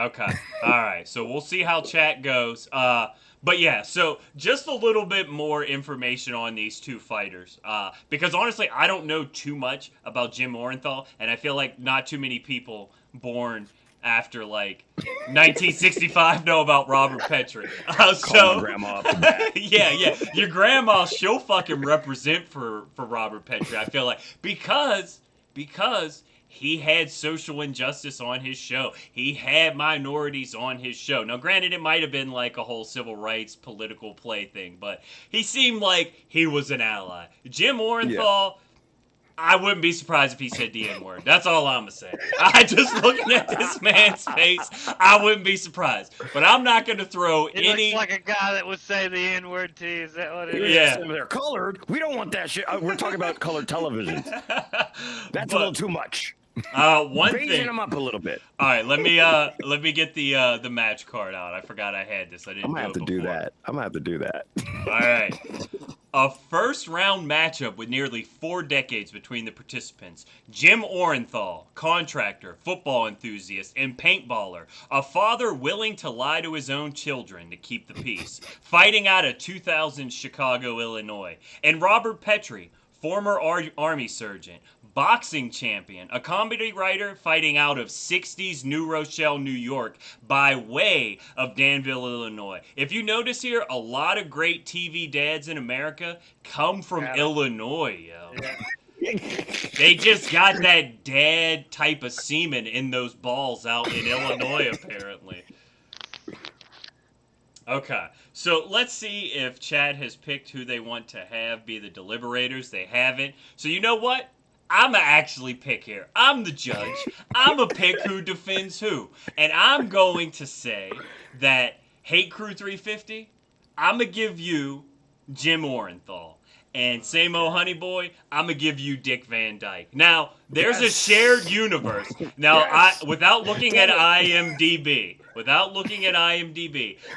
Okay. All right. So we'll see how chat goes. But yeah, so just a little bit more information on these two fighters. Because honestly, I don't know too much about Jim Orenthal, and I feel like not too many people born after like 1965 know about Robert Petrie. Call my So grandma off the bat. yeah, your grandma, she'll fucking represent for Robert Petrie. I feel like because he had social injustice on his show. He had minorities on his show. Now, granted, it might have been like a whole civil rights political play thing, but he seemed like he was an ally. Jim Yeah. Orenthal, I wouldn't be surprised if he said the N word. That's all I'm gonna say. I just looking at this man's face, I wouldn't be surprised. But I'm not gonna throw He looks any. like a guy that would say the N word to you. Is that what it He is? was Yeah. just over there, colored. We don't want that shit. We're talking about colored televisions. That's a little too much. One Raising thing. them up a little bit. All right, let me get the match card out. I forgot I had this. I didn't. I'm gonna have to do before. that. I'm gonna have to do that. All right. A first round matchup with nearly 4 decades between the participants. Jim Orenthal, contractor, football enthusiast, and paintballer. A father willing to lie to his own children to keep the peace. Fighting out of 2000 Chicago, Illinois. And Robert Petrie, former Army surgeon, boxing champion, a comedy writer fighting out of 60s New Rochelle, New York, by way of Danville, Illinois. If you notice here, a lot of great TV dads in America come from Illinois, yo. Yeah. They just got that dad type of semen in those balls out in Illinois, apparently. Okay, so let's see if Chad has picked who they want to have be the deliberators. They haven't. So you know what? I'm going to actually pick here. I'm the judge. I'm going to pick who defends who. And I'm going to say that Hate Crew 350, I'm going to give you Jim Orenthal. And same old honey boy, I'm going to give you Dick Van Dyke. Now, there's a shared universe. Now, without looking at IMDb,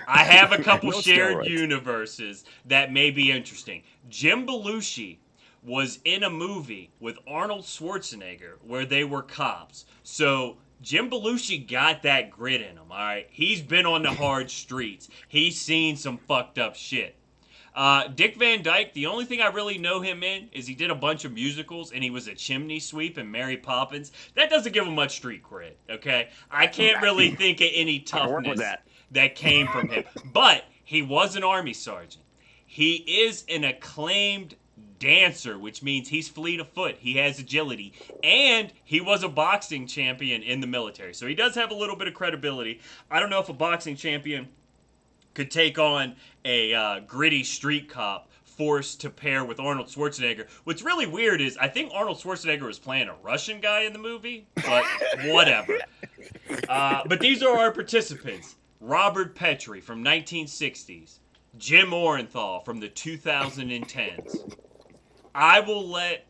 I have a couple No shared steroids. universes that may be interesting. Jim Belushi was in a movie with Arnold Schwarzenegger where they were cops. So Jim Belushi got that grit in him, all right? He's been on the hard streets. He's seen some fucked up shit. Dick Van Dyke, the only thing I really know him in is he did a bunch of musicals and he was a chimney sweep in Mary Poppins. That doesn't give him much street cred, okay? I can't really think of any I work with toughness that. came from him. But he was an Army sergeant. He is an acclaimed dancer, which means he's fleet of foot, he has agility, and he was a boxing champion in the military. So he does have a little bit of credibility. I don't know if a boxing champion could take on a gritty street cop forced to pair with Arnold Schwarzenegger. What's really weird is I think Arnold Schwarzenegger was playing a Russian guy in the movie, but whatever. But these are our participants. Robert Petrie from 1960s. Jim Orenthal from the 2010s. I will let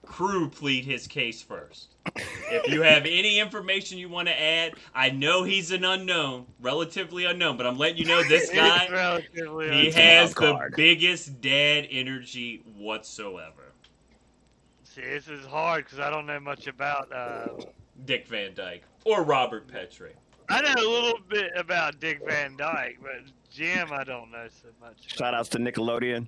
Crew plead his case first. If you have any information you want to add, I know he's an unknown, relatively unknown, but I'm letting you know this guy, Relatively he unknown. has the card. biggest dad energy whatsoever. See, this is hard because I don't know much about. Dick Van Dyke or Robert Petrie. I know a little bit about Dick Van Dyke, but Jim, I don't know so much. Shout outs to Nickelodeon.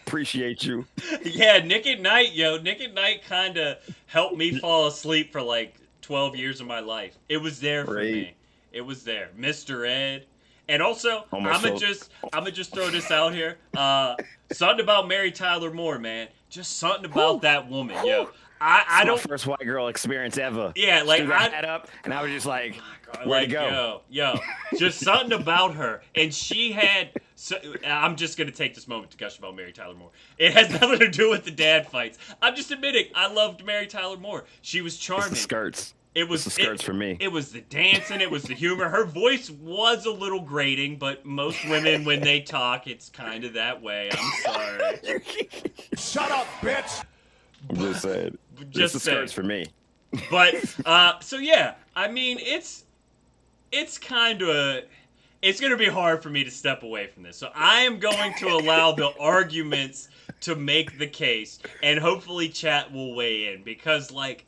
Appreciate you. Yeah, Nick at Night, yo. Nick at Night kind of helped me fall asleep for like 12 years of my life. It was there for Right. me. It was there. Mr. Ed. And also, Almost I'm gonna just throw this out here. Something about Mary Tyler Moore, man. Just something about that woman, yo. I It's don't. my first white girl experience ever. Yeah, like, She threw that hat up, and I was just like, where'd it go? Yo, just something about her, and she had. So, I'm just gonna take this moment to gush about Mary Tyler Moore. It has nothing to do with the dad fights. I'm just admitting I loved Mary Tyler Moore. She was It's charming. the skirts. It was It's the skirts for me. It was the dancing. It was the humor. Her voice was a little grating, but most women, when they talk, it's kind of that way. I'm sorry. Shut up, bitch! I'm just saying. Just It's the skirts saying. for me. But so yeah, I mean it's kind of it's going to be hard for me to step away from this. So I am going to allow the arguments to make the case, and hopefully chat will weigh in because like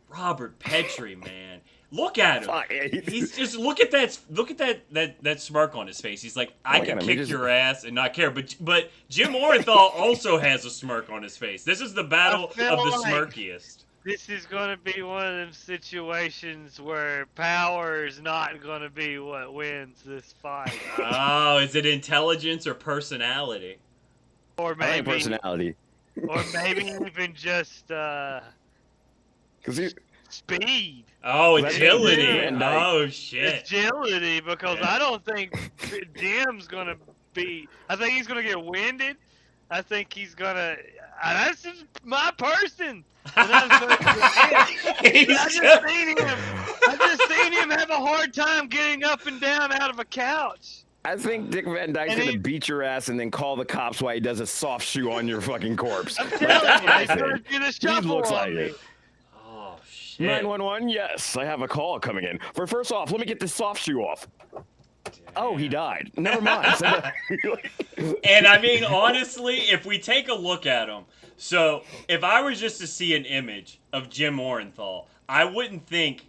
Robert Petrie, man, Look at him. Fuck. He's just look at that smirk on his face. He's like, I Look can at him, he kick just- your ass and not care. But Jim Orenthal also has a smirk on his face. This is the battle of feel the like- smirkiest. This is going to be one of them situations where power is not going to be what wins this fight. Oh, is it intelligence or personality? Or I like maybe, personality. or maybe even just Because speed. Oh, That's agility. Van Dyke. Oh shit. Agility, because Yeah. I don't think Jim's gonna be. I think he's gonna get winded. I think he's gonna. That's just my person. And that's what- He's I just seen him have a hard time getting up and down out of a couch. I think Dick Van Dyke's And gonna he- beat your ass and then call the cops while he does a soft shoe on your fucking corpse. I'm That's telling what you, I he's gonna think. do the He shuffle looks on like me. it. Oh shit. 911, yes, I have a call coming in. But first off, let me get this soft shoe off. Oh, he died. Never mind. And I mean, honestly, if we take a look at him, so if I was just to see an image of Jim Orenthal, I wouldn't think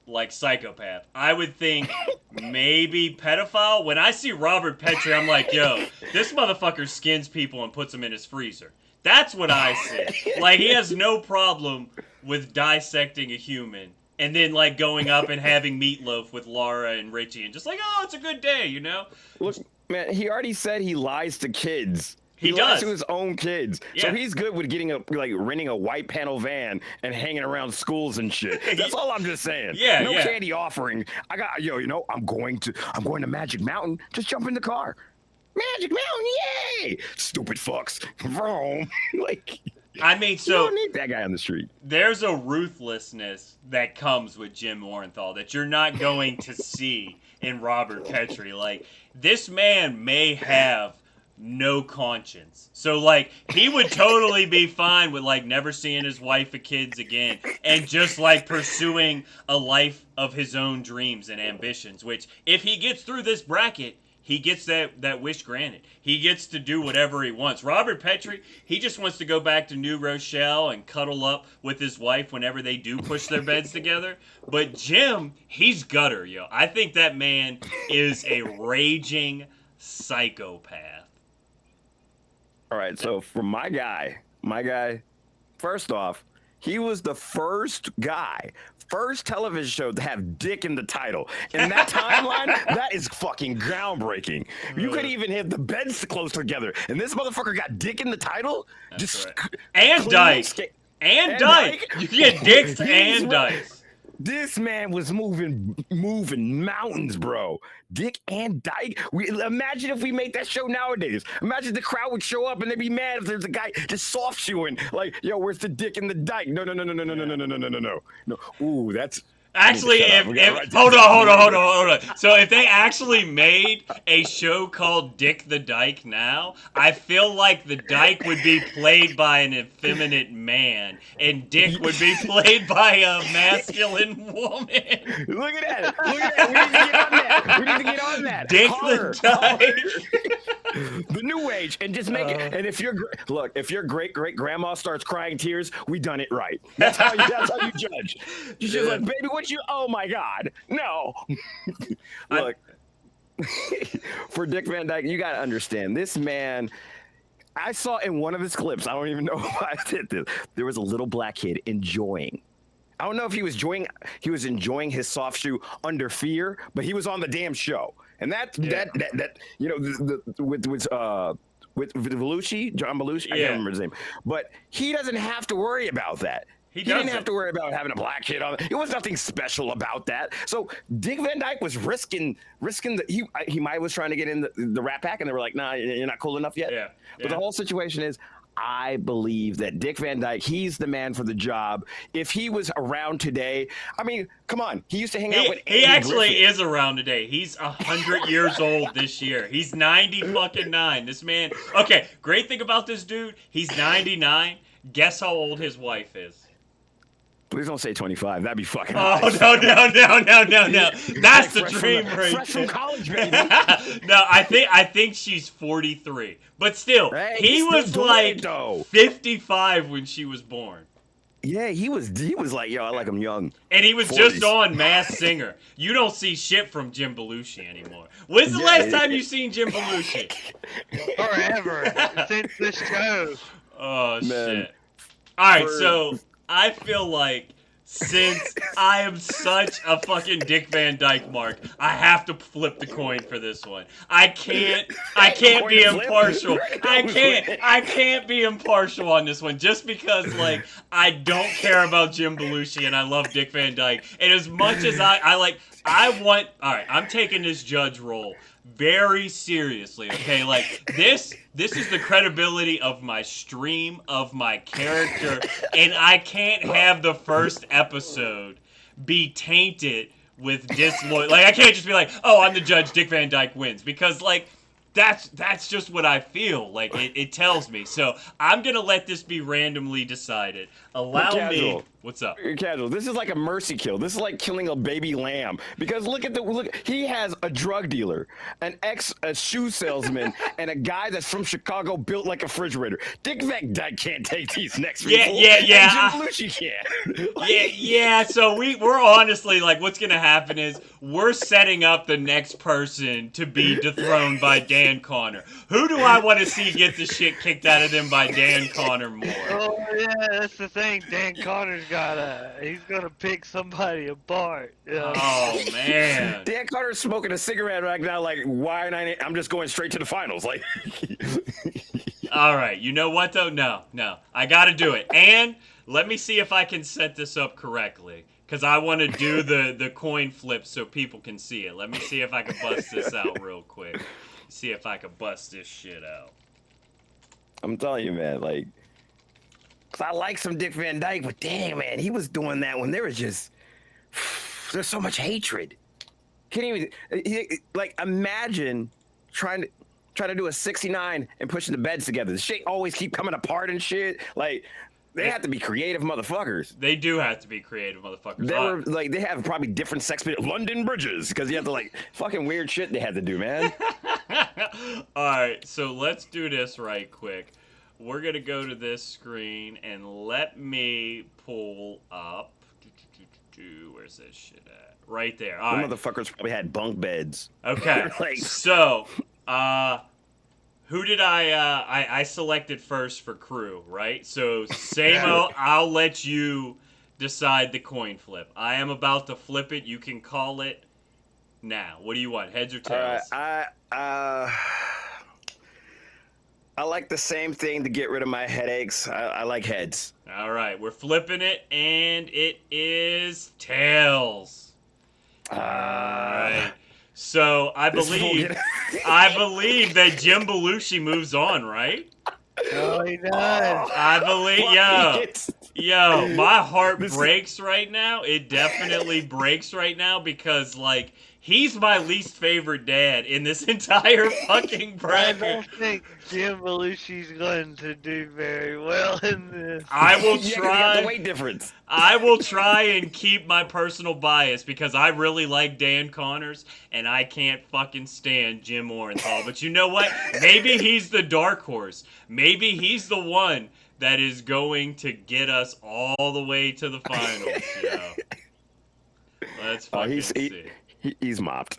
like psychopath. I would think maybe pedophile. When I see Robert Petrie, I'm like, yo, this motherfucker skins people and puts them in his freezer. That's what I see. Like, he has no problem with dissecting a human and then, like, going up and having meatloaf with Laura and Richie and just like, oh, it's a good day, you know? Look, man, he already said he lies to kids. He lies does. to his own kids. Yeah. So he's good with getting renting a white panel van and hanging around schools and shit. That's all I'm just saying. Yeah, no yeah. candy offering. I'm going to Magic Mountain. Just jump in the car. Magic Mountain, yay! Stupid fucks. Vroom. Like, I mean, you so don't need that guy on the street. there's a ruthlessness that comes with Jim Orenthal that you're not going to see in Robert Petrie. Like, this man may have no conscience. So, like, he would totally be fine with, like, never seeing his wife or kids again and just, like, pursuing a life of his own dreams and ambitions, which, if he gets through this bracket, he gets that wish granted. He gets to do whatever he wants. Robert Petrie, he just wants to go back to New Rochelle and cuddle up with his wife whenever they do push their beds together. But Jim, he's gutter, yo. I think that man is a raging psychopath. All right, so for my guy, first off, he was the first television show to have Dick in the title. In that timeline, that is fucking groundbreaking. You could even have the beds close together, and this motherfucker got Dick in the title? That's right. And clean Dyke. escape. And And Dyke. Dyke. You get dicks He's and right. Dykes. This man was moving mountains, bro. Dick and Dyke. Imagine if we made that show nowadays. Imagine the crowd would show up and they'd be mad if there's a guy just soft shoeing. Like, yo, where's the Dick and the Dyke? No. Ooh, that's. Actually, shut up. We gotta if write hold this on. So if they actually made a show called Dick the Dyke now, I feel like the Dyke would be played by an effeminate man, and Dick would be played by a masculine woman. Look at that. We need to get on that. Dick Holler. the Dyke. The new age, and just make it. And if your great grandma starts crying tears, we done it right. That's how you judge. She's just like, baby, what you? Oh my God, no. Look, for Dick Van Dyke, you gotta understand this man. I saw in one of his clips. I don't even know why I did this. There was a little black kid enjoying. I don't know if he was enjoying his soft shoe under fear, but he was on the damn show. And that you know with Belushi, John Belushi, I can't remember his name, but he doesn't have to worry about that. He didn't have to worry about having a black kid on. It was nothing special about that. So Dick Van Dyke was risking he might was trying to get in the Rat Pack, and they were like, nah, you're not cool enough yet. Yeah. But the whole situation is, I believe that Dick Van Dyke, he's the man for the job. If he was around today, I mean, come on, he used to hang out with. He Andy actually Griffith. is around today. He's 100 years old this year. He's 90 This man. Okay, great thing about this dude, he's 99. Guess how old his wife is? Please don't say 25. That'd be fucking. Oh, nice. no. That's the Fresh from dream the- right fresh from there. college, baby. No, I think she's 43. But still, Hey, he he's was still doing like it, though. 55 when she was born. Yeah, he was like, yo, I like him young. And he was 40s. just on Mass Singer. You don't see shit from Jim Belushi anymore. When's the last time you seen Jim Belushi? Forever since this show. Oh, Man. shit. Alright, For- so I feel like since I am such a fucking Dick Van Dyke mark, I have to flip the coin for this one. I can't Coin be to flip? impartial. I Flip. can't be impartial on this one just because like I don't care about Jim Belushi and I love Dick Van Dyke. And as much as I'm taking this judge role very seriously, okay? Like this is the credibility of my stream, of my character, and I can't have the first episode be tainted with disloyal. Like I can't just be like, "Oh, I'm the judge, Dick Van Dyke wins," because like that's just what I feel. Like it tells me. So I'm gonna let this be randomly decided. Allow me. Casual. What's up? Casual. This is like a mercy kill. This is like killing a baby lamb. Because look. He has a drug dealer, a shoe salesman, and a guy that's from Chicago built like a refrigerator. Dick Van Dyke can't take these next Yeah, people. yeah, yeah. And Jim Belushi can. Yeah. So we're honestly like, what's gonna happen is we're setting up the next person to be dethroned by Dan Connor. Who do I want to see get the shit kicked out of them by Dan Connor more? Oh yeah, that's the thing. Dan Connor's he's gonna pick somebody apart. You know? Oh man. Dan Carter's smoking a cigarette right now. Like, why? I'm just going straight to the finals. Like, All right. You know what though? No. I got to do it. And let me see if I can set this up correctly. Because I want to do the coin flip so people can see it. Let me see if I can bust this out real quick. See if I can bust this shit out. I'm telling you, man. Like, 'cause I like some Dick Van Dyke, but dang, man, he was doing that when there was just there's so much hatred. Can't even like imagine trying to do a 69 and pushing the beds together. The shit always keep coming apart and shit. Like, they have to be creative motherfuckers. They do have to be creative motherfuckers. They have probably different sex London bridges because you have to like fucking weird shit they had to do, man. All right, so let's do this right quick. We're gonna go to this screen and let me pull up. Where's this shit at? Right there. All The right. motherfuckers probably had bunk beds. Okay. Like- So, who did I selected first for crew, right? So, Samo, I'll let you decide the coin flip. I am about to flip it. You can call it now. What do you want, heads or tails? I like the same thing to get rid of my headaches. I like heads. All right, we're flipping it, and it is tails. All right. So I believe that Jim Belushi moves on, right? Oh, he does. I believe, yo, my heart breaks right now. It definitely breaks right now because, like, he's my least favorite dad in this entire fucking I bracket. don't think Jim Belushi's going to do very well in this. I will Yeah, 'cause you got try. the weight difference. I will try and keep my personal bias because I really like Dan Connors and I can't fucking stand Jim Orenthal. But you know what? Maybe he's the dark horse. Maybe he's the one that is going to get us all the way to the finals. You know? Let's fucking see. He's mopped.